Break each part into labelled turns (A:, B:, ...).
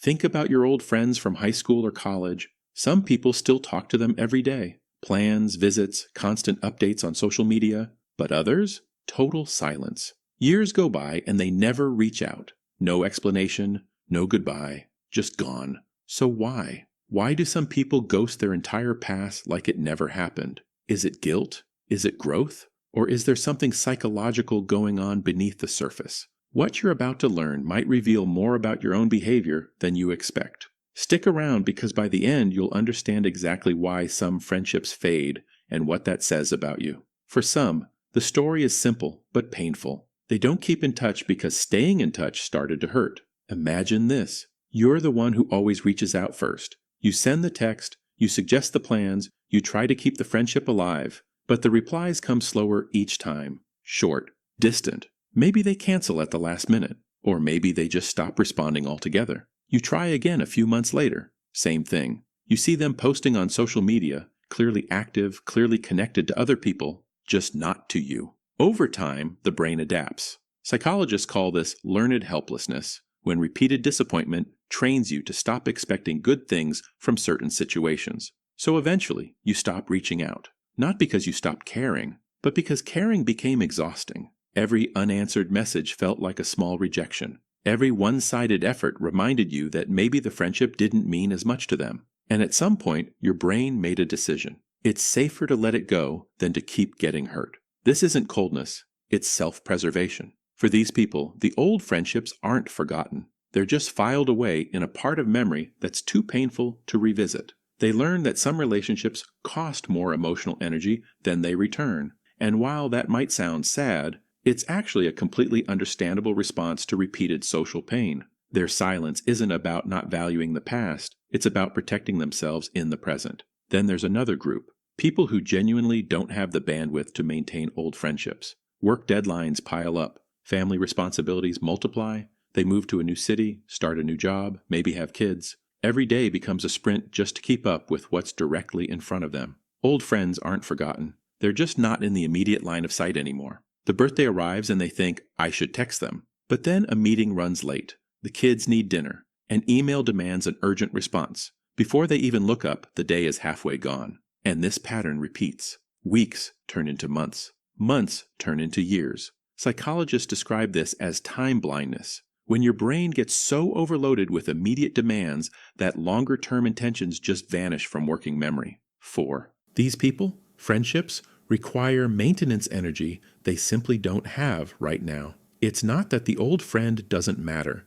A: Think about your old friends from high school or college. Some people still talk to them every day. Plans, visits, constant updates on social media. But others? Total silence. Years go by and they never reach out. No explanation, no goodbye, just gone. So why? Why do some people ghost their entire past like it never happened? Is it guilt? Is it growth? Or is there something psychological going on beneath the surface? What you're about to learn might reveal more about your own behavior than you expect. Stick around because by the end you'll understand exactly why some friendships fade and what that says about you. For some, the story is simple but painful. They don't keep in touch because staying in touch started to hurt. Imagine this. You're the one who always reaches out first. You send the text, you suggest the plans, you try to keep the friendship alive, but the replies come slower each time. Short, distant. Maybe they cancel at the last minute, or maybe they just stop responding altogether. You try again a few months later. Same thing. You see them posting on social media, clearly active, clearly connected to other people, just not to you. Over time, the brain adapts. Psychologists call this learned helplessness, when repeated disappointment trains you to stop expecting good things from certain situations. So eventually, you stop reaching out. Not because you stopped caring, but because caring became exhausting. Every unanswered message felt like a small rejection. Every one-sided effort reminded you that maybe the friendship didn't mean as much to them. And at some point, your brain made a decision. It's safer to let it go than to keep getting hurt. This isn't coldness, it's self-preservation. For these people, the old friendships aren't forgotten. They're just filed away in a part of memory that's too painful to revisit. They learn that some relationships cost more emotional energy than they return. And while that might sound sad, it's actually a completely understandable response to repeated social pain. Their silence isn't about not valuing the past, it's about protecting themselves in the present. Then there's another group, people who genuinely don't have the bandwidth to maintain old friendships. Work deadlines pile up, family responsibilities multiply, they move to a new city, start a new job, maybe have kids. Every day becomes a sprint just to keep up with what's directly in front of them. Old friends aren't forgotten. They're just not in the immediate line of sight anymore. The birthday arrives and they think, I should text them. But then a meeting runs late. The kids need dinner. An email demands an urgent response. Before they even look up, the day is halfway gone. And this pattern repeats. Weeks turn into months. Months turn into years. Psychologists describe this as time blindness. When your brain gets so overloaded with immediate demands that longer-term intentions just vanish from working memory. 4. These people, friendships, require maintenance energy they simply don't have right now. It's not that the old friend doesn't matter.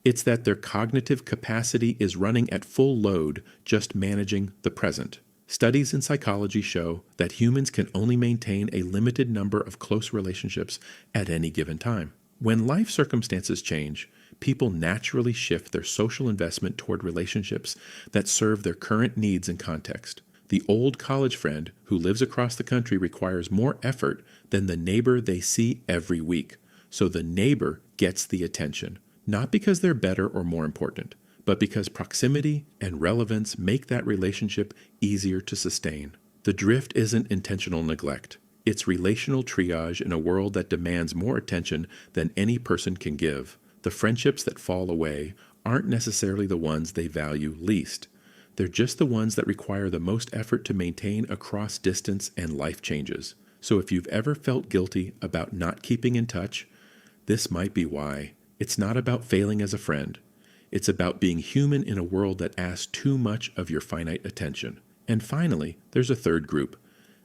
A: It's that their cognitive capacity is running at full load, just managing the present. Studies in psychology show that humans can only maintain a limited number of close relationships at any given time. When life circumstances change, people naturally shift their social investment toward relationships that serve their current needs and context. The old college friend who lives across the country requires more effort than the neighbor they see every week. So the neighbor gets the attention, not because they're better or more important, but because proximity and relevance make that relationship easier to sustain. The drift isn't intentional neglect. It's relational triage in a world that demands more attention than any person can give. The friendships that fall away aren't necessarily the ones they value least. They're just the ones that require the most effort to maintain across distance and life changes. So if you've ever felt guilty about not keeping in touch, this might be why. It's not about failing as a friend. It's about being human in a world that asks too much of your finite attention. And finally, there's a third group.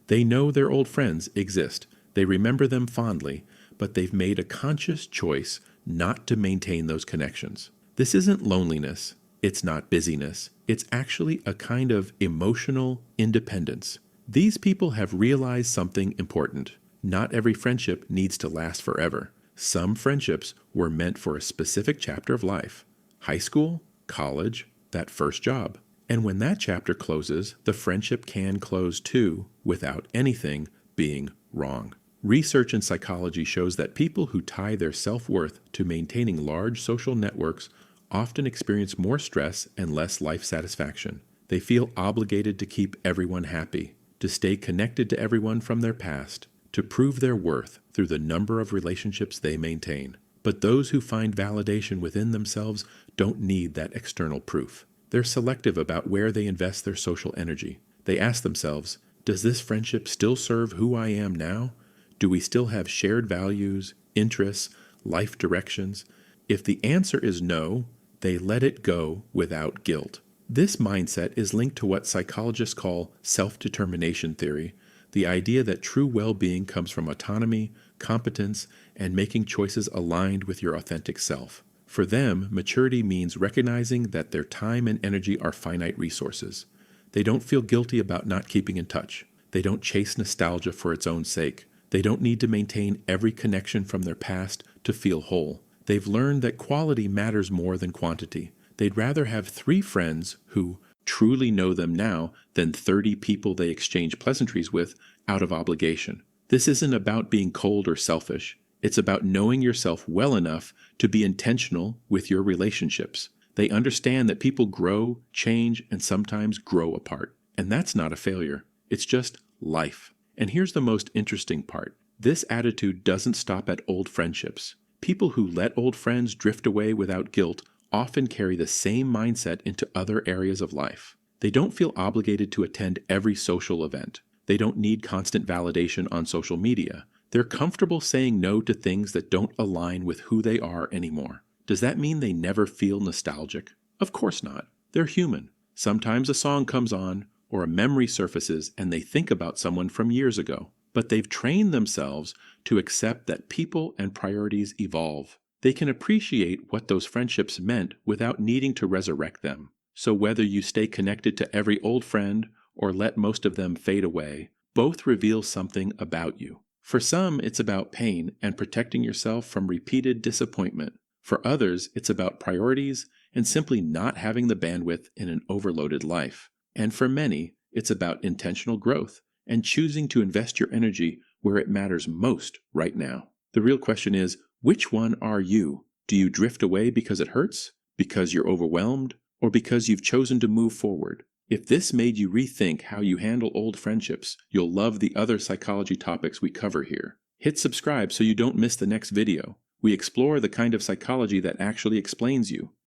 A: They know their old friends exist. They remember them fondly, but they've made a conscious choice not to maintain those connections. This isn't loneliness. It's not busyness. It's actually a kind of emotional independence. These people have realized something important. Not every friendship needs to last forever. Some friendships were meant for a specific chapter of life. High school, college, that first job. And when that chapter closes, the friendship can close too, without anything being wrong. Research in psychology shows that people who tie their self-worth to maintaining large social networks often experience more stress and less life satisfaction. They feel obligated to keep everyone happy, to stay connected to everyone from their past, to prove their worth through the number of relationships they maintain. But those who find validation within themselves don't need that external proof. They're selective about where they invest their social energy. They ask themselves, does this friendship still serve who I am now? Do we still have shared values, interests, life directions? If the answer is no, they let it go without guilt. This mindset is linked to what psychologists call self-determination theory, the idea that true well-being comes from autonomy, competence, and making choices aligned with your authentic self. For them, maturity means recognizing that their time and energy are finite resources. They don't feel guilty about not keeping in touch. They don't chase nostalgia for its own sake. They don't need to maintain every connection from their past to feel whole. They've learned that quality matters more than quantity. They'd rather have 3 friends who truly know them now than 30 people they exchange pleasantries with out of obligation. This isn't about being cold or selfish. It's about knowing yourself well enough to be intentional with your relationships. They understand that people grow, change, and sometimes grow apart. And that's not a failure. It's just life. And here's the most interesting part. This attitude doesn't stop at old friendships. People who let old friends drift away without guilt often carry the same mindset into other areas of life. They don't feel obligated to attend every social event. They don't need constant validation on social media. They're comfortable saying no to things that don't align with who they are anymore. Does that mean they never feel nostalgic? Of course not. They're human. Sometimes a song comes on, or a memory surfaces and they think about someone from years ago. But they've trained themselves to accept that people and priorities evolve. They can appreciate what those friendships meant without needing to resurrect them. So whether you stay connected to every old friend or let most of them fade away, both reveal something about you. For some, it's about pain and protecting yourself from repeated disappointment. For others, it's about priorities and simply not having the bandwidth in an overloaded life. And for many, it's about intentional growth and choosing to invest your energy where it matters most right now. The real question is, which one are you? Do you drift away because it hurts, because you're overwhelmed, or because you've chosen to move forward? If this made you rethink how you handle old friendships, you'll love the other psychology topics we cover here. Hit subscribe so you don't miss the next video. We explore the kind of psychology that actually explains you,